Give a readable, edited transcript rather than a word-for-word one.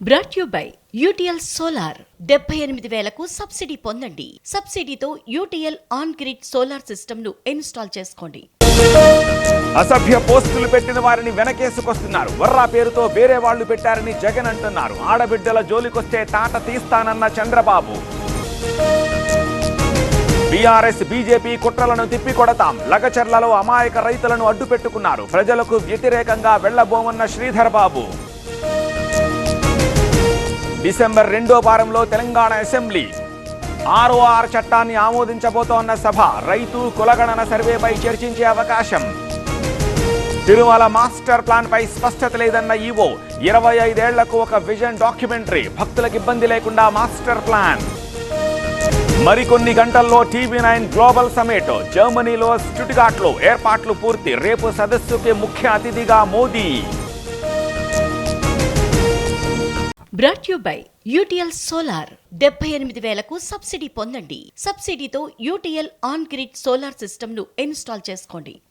Brought you by UTL solar 78,000కు subsidy పొందండి. సబ్సిడీతో UTL on grid solar system ను ఇన్స్టాల్ చేసుకోండి. అసభ్య పోస్టులు పెట్టిన వారిని వెనకేసుకొస్తున్నారు. వర్రా పేరుతో వేరే వాళ్లు పెట్టారని జగన్ అంటున్నారు. ఆడబిడ్డల జోలికొస్తే తాట తీస్తానన్న చంద్రబాబు. బీఆర్ఎస్ బీజేపీ కుట్రలను తిప్పికొడతాం. లగచర్లలో అమాయక రైతులను అడ్డుపెట్టుకున్నారు. ప్రజలకు వ్యతిరేకంగా వెళ్లబోమన్న శ్రీధర్ బాబు. డిసెంబర్ 2వ వారంలో తెలంగాణ అసెంబ్లీ ఆర్ఓఆర్ చట్టాన్ని ఆమోదించబోతోన్న సభ. రైతు కులగణన సర్వేపై చర్చించే అవకాశం. తిరుమల మాస్టర్ ప్లాన్ పై స్పష్టత లేదన్న ఈవో. 25 ఏళ్లకు ఒక విజన్ డాక్యుమెంటరీ. భక్తులకు ఇబ్బంది లేకుండా మాస్టర్ ప్లాన్. మరికొన్ని గంటల్లో టీవీ9 గ్లోబల్ సమిట్. జర్మనీలో స్టుట్గార్ట్లో ఏర్పాట్లు పూర్తి. రేపు సదస్సుకి ముఖ్య అతిథిగా Modi. Brought you by UTL solar 78,000కు సబ్సిడీ పొందండి. సబ్సిడీతో UTL on grid solar system ను ఇన్స్టాల్ చేసుకోండి.